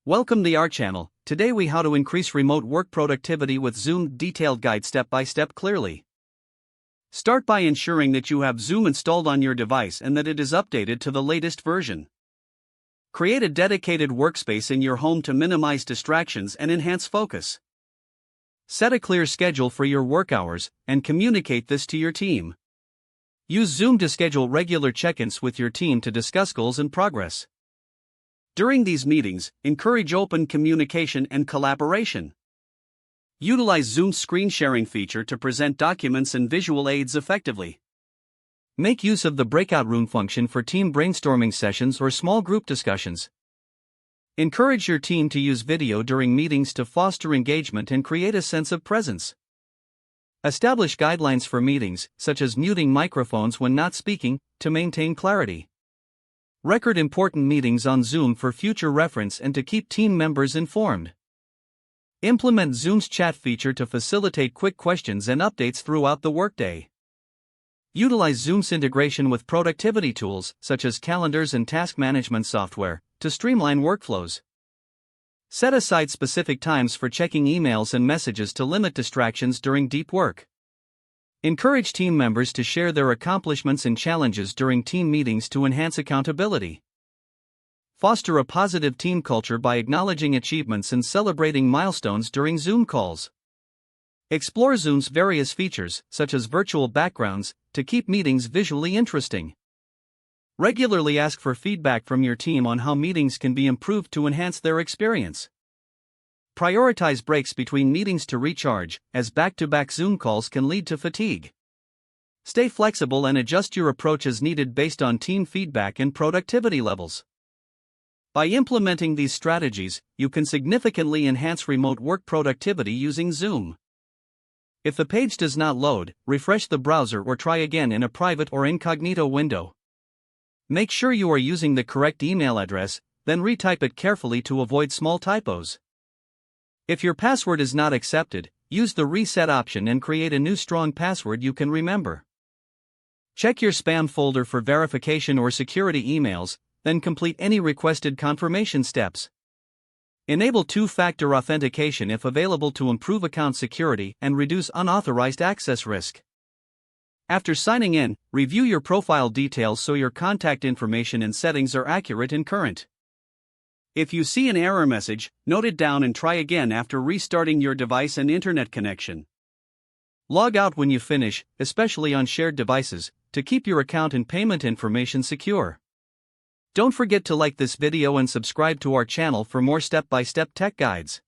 Welcome to our channel. Today we how to increase remote work productivity with Zoom. Detailed guide step by step clearly. Start by ensuring that you have Zoom installed on your device and that it is updated to the latest version. Create a dedicated workspace in your home to minimize distractions and enhance focus. Set a clear schedule for your work hours and communicate this to your team. Use Zoom to schedule regular check-ins with your team to discuss goals and progress. During these meetings, encourage open communication and collaboration. Utilize Zoom's screen sharing feature to present documents and visual aids effectively. Make use of the breakout room function for team brainstorming sessions or small group discussions. Encourage your team to use video during meetings to foster engagement and create a sense of presence. Establish guidelines for meetings, such as muting microphones when not speaking, to maintain clarity. Record important meetings on Zoom for future reference and to keep team members informed. Implement Zoom's chat feature to facilitate quick questions and updates throughout the workday. Utilize Zoom's integration with productivity tools, such as calendars and task management software, to streamline workflows. Set aside specific times for checking emails and messages to limit distractions during deep work. Encourage team members to share their accomplishments and challenges during team meetings to enhance accountability. Foster a positive team culture by acknowledging achievements and celebrating milestones during Zoom calls. Explore Zoom's various features, such as virtual backgrounds, to keep meetings visually interesting. Regularly ask for feedback from your team on how meetings can be improved to enhance their experience. Prioritize breaks between meetings to recharge, as back-to-back Zoom calls can lead to fatigue. Stay flexible and adjust your approach as needed based on team feedback and productivity levels. By implementing these strategies, you can significantly enhance remote work productivity using Zoom. If the page does not load, refresh the browser or try again in a private or incognito window. Make sure you are using the correct email address, then retype it carefully to avoid small typos. If your password is not accepted, use the reset option and create a new strong password you can remember. Check your spam folder for verification or security emails, then complete any requested confirmation steps. Enable two-factor authentication if available to improve account security and reduce unauthorized access risk. After signing in, review your profile details so your contact information and settings are accurate and current. If you see an error message, note it down and try again after restarting your device and internet connection. Log out when you finish, especially on shared devices, to keep your account and payment information secure. Don't forget to like this video and subscribe to our channel for more step-by-step tech guides.